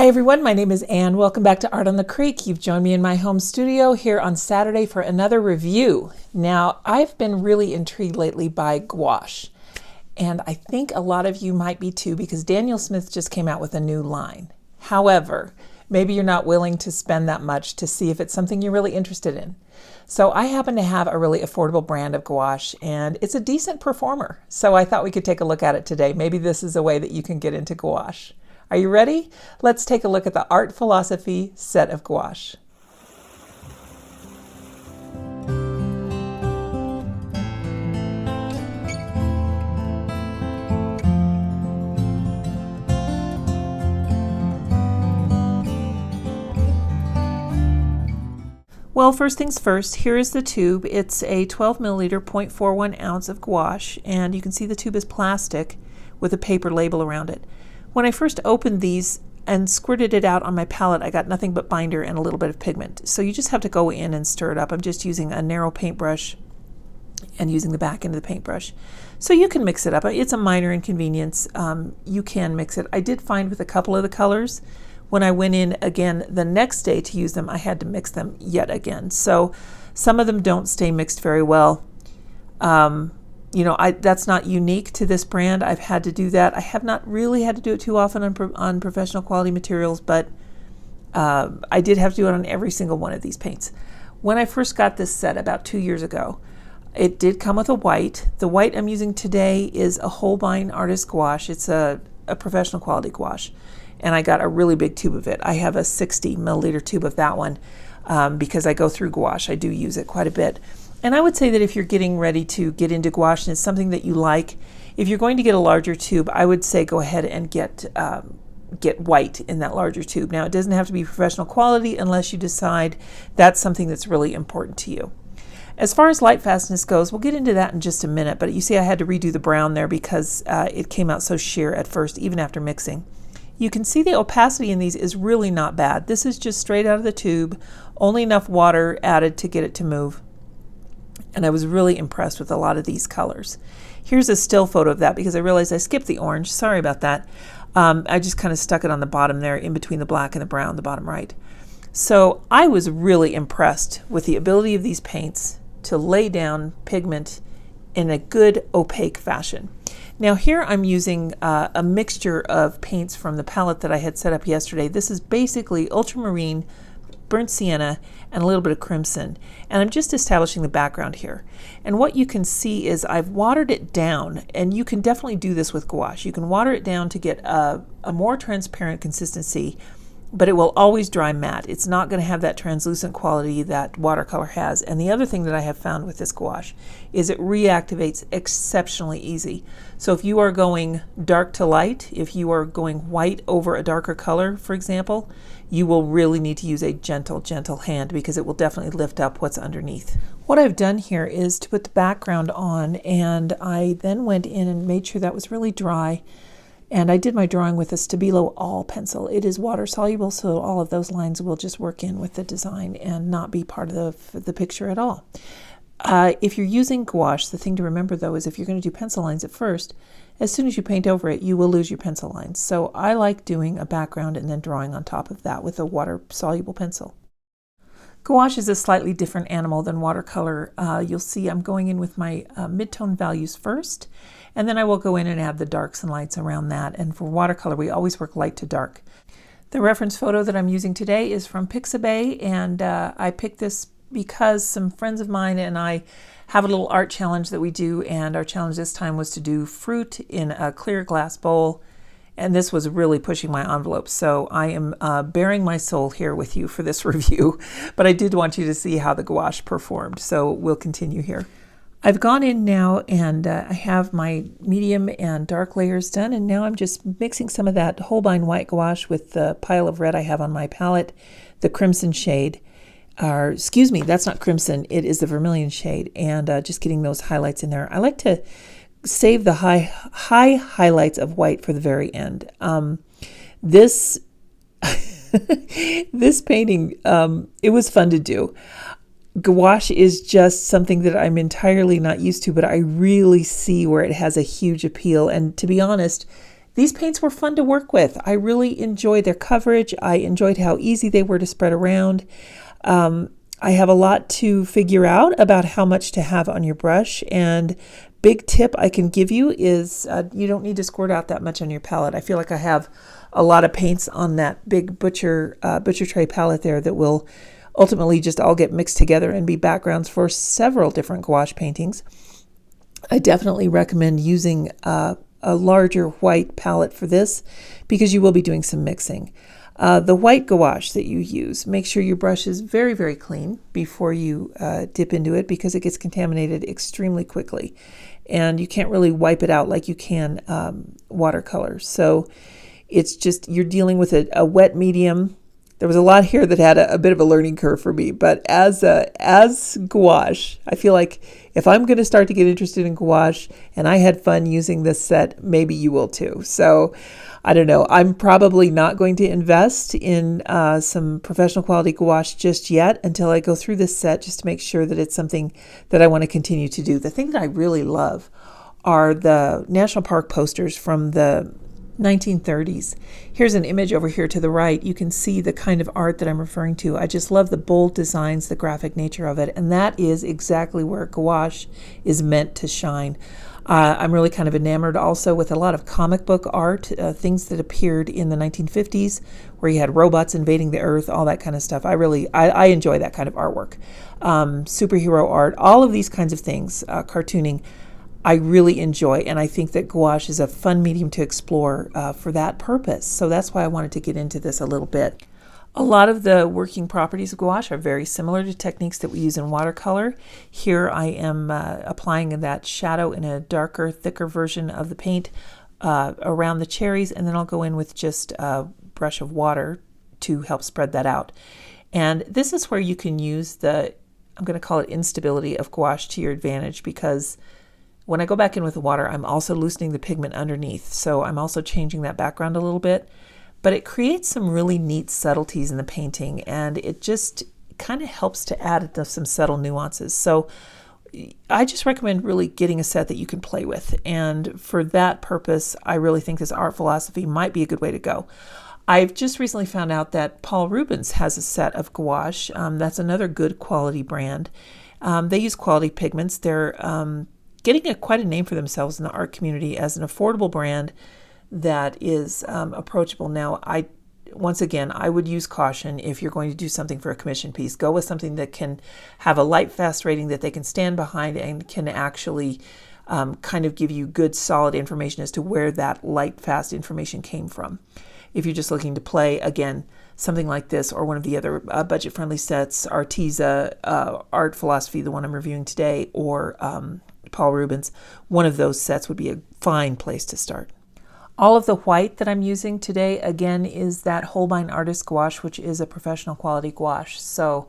Hi everyone, my name is Anne. Welcome back to Art on the Creek. You've joined me in my home studio here on Saturday for another review. Now, I've been really intrigued lately by gouache, and I think a lot of you might be too because Daniel Smith just came out with a new line. However, maybe you're not willing to spend that much to see if it's something you're really interested in. So I happen to have a really affordable brand of gouache, and it's a decent performer. So I thought we could take a look at it today. Maybe this is a way that you can get into gouache. Are you ready? Let's take a look at the Art Philosophy set of gouache. Well, first things first, here is the tube. It's a 12 milliliter 0.41 ounce of gouache, and you can see the tube is plastic with a paper label around it. When I first opened these and squirted it out on my palette, I got nothing but binder and a little bit of pigment. So you just have to go in and stir it up. I'm just using a narrow paintbrush and using the back end of the paintbrush. So you can mix it up. It's a minor inconvenience. You can mix it. I did find with a couple of the colors, when I went in again the next day to use them, I had to mix them yet again. So some of them don't stay mixed very well. That's not unique to this brand. I've had to do that. I have not really had to do it too often on professional quality materials, but I did have to do it on every single one of these paints. When I first got this set about 2 years ago, it did come with a white. The white I'm using today is a Holbein Artist Gouache. It's a professional quality gouache, and I got a really big tube of it. I have a 60 milliliter tube of that one because I go through gouache. I do use it quite a bit. And I would say that if you're getting ready to get into gouache and it's something that you like, if you're going to get a larger tube, I would say go ahead and get white in that larger tube. Now, it doesn't have to be professional quality unless you decide that's something that's really important to you. As far as light fastness goes, we'll get into that in just a minute, but you see I had to redo the brown there because it came out so sheer at first, even after mixing. You can see the opacity in these is really not bad. This is just straight out of the tube, only enough water added to get it to move. And I was really impressed with a lot of these colors. Here's a still photo of that because I realized I skipped the orange. Sorry about that. I just kind of stuck it on the bottom there in between the black and the brown, the bottom right. So I was really impressed with the ability of these paints to lay down pigment in a good opaque fashion. Now here I'm using a mixture of paints from the palette that I had set up yesterday. This is basically ultramarine, burnt sienna, and a little bit of crimson. And I'm just establishing the background here. And what you can see is I've watered it down, and you can definitely do this with gouache. You can water it down to get a more transparent consistency, but it will always dry matte. It's not going to have that translucent quality that watercolor has. And the other thing that I have found with this gouache is it reactivates exceptionally easy. So if you are going dark to light, if you are going white over a darker color, for example, you will really need to use a gentle hand because it will definitely lift up what's underneath. What I've done here is to put the background on, and I then went in and made sure that was really dry. And I did my drawing with a Stabilo All pencil. It is water soluble, so all of those lines will just work in with the design and not be part of the picture at all. If you're using gouache, the thing to remember though is if you're going to do pencil lines at first, as soon as you paint over it, you will lose your pencil lines. So I like doing a background and then drawing on top of that with a water soluble pencil. Gouache is a slightly different animal than watercolor. You'll see I'm going in with my mid-tone values first, and then I will go in and add the darks and lights around that. And for watercolor, we always work light to dark. The reference photo that I'm using today is from Pixabay, and I picked this because some friends of mine and I have a little art challenge that we do, and our challenge this time was to do fruit in a clear glass bowl. And this was really pushing my envelope. So I am bearing my soul here with you for this review, but I did want you to see how the gouache performed. So we'll continue here. I've gone in now and I have my medium and dark layers done. And now I'm just mixing some of that Holbein white gouache with the pile of red I have on my palette, the crimson shade. Excuse me, that's not crimson. It is the vermilion shade. And just getting those highlights in there. I like to save the high highlights of white for the very end. This painting, it was fun to do. Gouache is just something that I'm entirely not used to, but I really see where it has a huge appeal. And to be honest, These paints were fun to work with. I really enjoyed their coverage. I enjoyed how easy they were to spread around. I have a lot to figure out about how much to have on your brush, and big tip I can give you is you don't need to squirt out that much on your palette. I feel like I have a lot of paints on that big butcher tray palette there that will ultimately just all get mixed together and be backgrounds for several different gouache paintings. I definitely recommend using a larger white palette for this because you will be doing some mixing. The white gouache that you use, make sure your brush is very, very clean before you dip into it because it gets contaminated extremely quickly. And you can't really wipe it out like you can watercolor. So it's just, you're dealing with a wet medium. There was a lot here that had a bit of a learning curve for me, but as gouache, I feel like if I'm going to start to get interested in gouache and I had fun using this set, maybe you will too. So I don't know. I'm probably not going to invest in some professional quality gouache just yet until I go through this set just to make sure that it's something that I want to continue to do. The thing that I really love are the national park posters from the 1930s. Here's an image over here to the right. You can see the kind of art that I'm referring to. I just love the bold designs, the graphic nature of it, and that is exactly where gouache is meant to shine. I'm really kind of enamored also with a lot of comic book art, things that appeared in the 1950s where you had robots invading the earth, all that kind of stuff. I enjoy that kind of artwork. Superhero art, all of these kinds of things, cartooning, I really enjoy, and I think that gouache is a fun medium to explore for that purpose. So that's why I wanted to get into this a little bit. A lot of the working properties of gouache are very similar to techniques that we use in watercolor. Here I am applying that shadow in a darker, thicker version of the paint around the cherries, and then I'll go in with just a brush of water to help spread that out. And this is where you can use I'm going to call it instability of gouache to your advantage, because when I go back in with the water, I'm also loosening the pigment underneath. So I'm also changing that background a little bit. But it creates some really neat subtleties in the painting, and it just kind of helps to add some subtle nuances. So I just recommend really getting a set that you can play with. And for that purpose, I really think this art philosophy might be a good way to go. I've just recently found out that Paul Rubens has a set of gouache. That's another good quality brand. They use quality pigments. They're getting quite a name for themselves in the art community as an affordable brand that is approachable. Now, once again, I would use caution if you're going to do something for a commission piece. Go with something that can have a light, fast rating that they can stand behind and can actually kind of give you good, solid information as to where that light, fast information came from. If you're just looking to play, again, something like this or one of the other budget-friendly sets, Arteza, Art Philosophy, the one I'm reviewing today, or Paul Rubens, one of those sets would be a fine place to start. All of the white that I'm using today, again, is that Holbein Artist Gouache, which is a professional quality gouache. So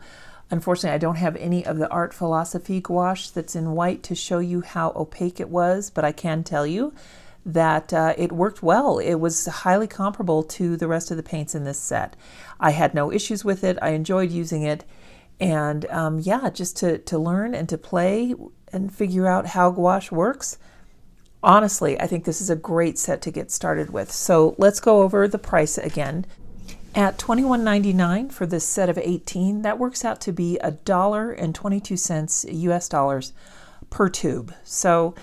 unfortunately, I don't have any of the Art Philosophy gouache that's in white to show you how opaque it was, but I can tell you that it worked well. It was highly comparable to the rest of the paints in this set. I had no issues with it. I enjoyed using it. And yeah, just to learn and to play and figure out how gouache works. Honestly, I think this is a great set to get started with. So let's go over the price again. At $21.99 for this set of 18, that works out to be $1.22 US dollars per tube. So,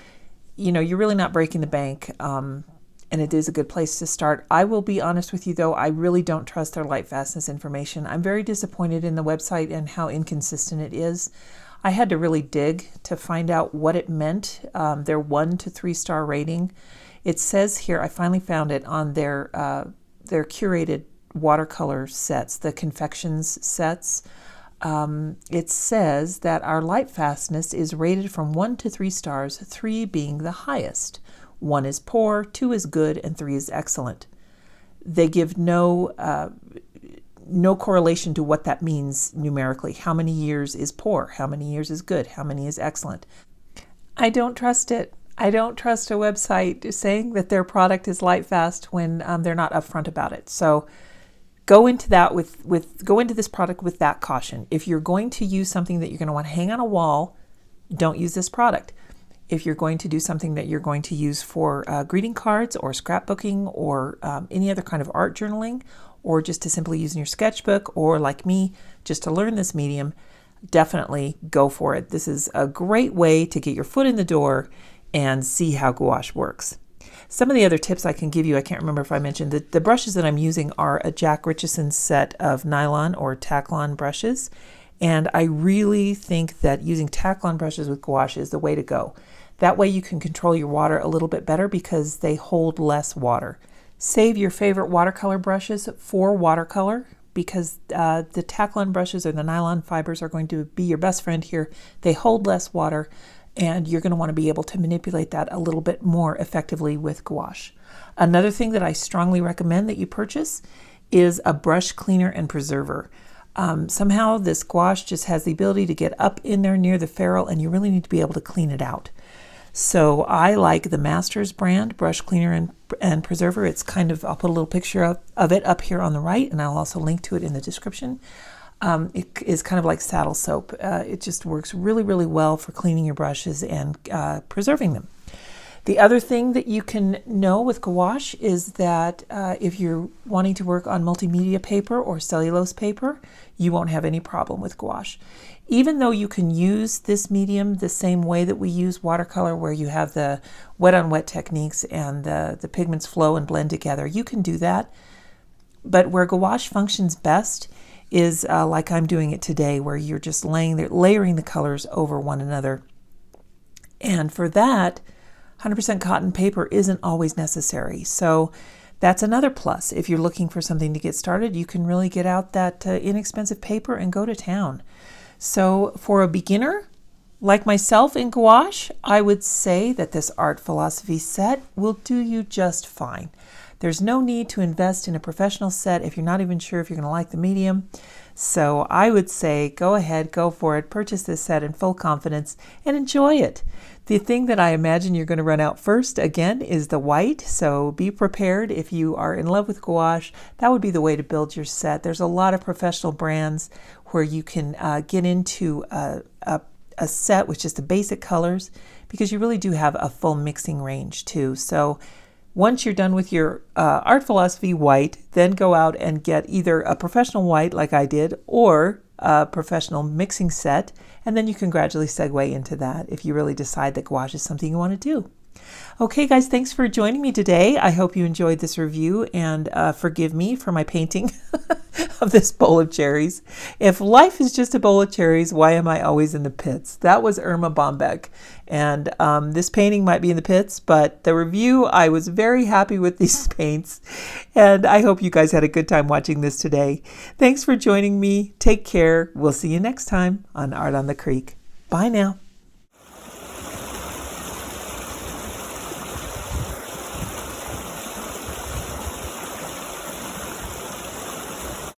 you know, you're really not breaking the bank, and it is a good place to start. I will be honest with you, though, I really don't trust their light fastness information. I'm very disappointed in the website and how inconsistent it is. I had to really dig to find out what it meant, their 1 to 3 star rating. It says here, I finally found it on their curated watercolor sets, the confections sets. It says that our light fastness is rated from 1 to 3 stars, 3 being the highest. 1 is poor, 2 is good, and 3 is excellent. They give no correlation to what that means numerically. How many years is poor? How many years is good? How many is excellent? I don't trust it. I don't trust a website saying that their product is light fast when they're not upfront about it. So go into that go into this product with that caution. If you're going to use something that you're going to want to hang on a wall, don't use this product. if you're going to do something that you're going to use for greeting cards or scrapbooking or any other kind of art journaling, or just to simply use in your sketchbook, or like me, just to learn this medium, definitely go for it. This is a great way to get your foot in the door and see how gouache works. Some of the other tips I can give you, I can't remember if I mentioned, the brushes that I'm using are a Jack Richeson set of nylon or Taklon brushes. And I really think that using Taklon brushes with gouache is the way to go. That way you can control your water a little bit better because they hold less water. Save your favorite watercolor brushes for watercolor because the Taklon brushes or the nylon fibers are going to be your best friend here. They hold less water, and you're going to want to be able to manipulate that a little bit more effectively with gouache. Another thing that I strongly recommend that you purchase is a brush cleaner and preserver. Somehow this gouache just has the ability to get up in there near the ferrule, and you really need to be able to clean it out. So I like the Masters brand brush cleaner and preserver. It's kind of, I'll put a little picture of it up here on the right, and I'll also link to it in the description. It is kind of like saddle soap. It just works really, really well for cleaning your brushes and preserving them. The other thing that you can know with gouache is that if you're wanting to work on multimedia paper or cellulose paper, you won't have any problem with gouache. Even though you can use this medium the same way that we use watercolor, where you have the wet on wet techniques and the pigments flow and blend together, you can do that. But where gouache functions best is like I'm doing it today, where you're just layering the colors over one another. And for that, 100% cotton paper isn't always necessary. So that's another plus. If you're looking for something to get started, you can really get out that inexpensive paper and go to town. So for a beginner like myself in gouache, I would say that this art philosophy set will do you just fine. There's no need to invest in a professional set if you're not even sure if you're going to like the medium. So I would say go ahead, go for it, purchase this set in full confidence and enjoy it. The thing that I imagine you're going to run out first, again, is the white. So be prepared. If you are in love with gouache, that would be the way to build your set. There's a lot of professional brands where you can get into a set with just the basic colors, because you really do have a full mixing range too. So once you're done with your art philosophy white, then go out and get either a professional white like I did, or a professional mixing set, and then you can gradually segue into that if you really decide that gouache is something you want to do. Okay guys, thanks for joining me today. I hope you enjoyed this review, and forgive me for my painting of this bowl of cherries. If life is just a bowl of cherries, why am I always in the pits? That was Irma Bombeck. And this painting might be in the pits, but the review, I was very happy with these paints. And I hope you guys had a good time watching this today. Thanks for joining me. Take care. We'll see you next time on Art on the Creek. Bye now.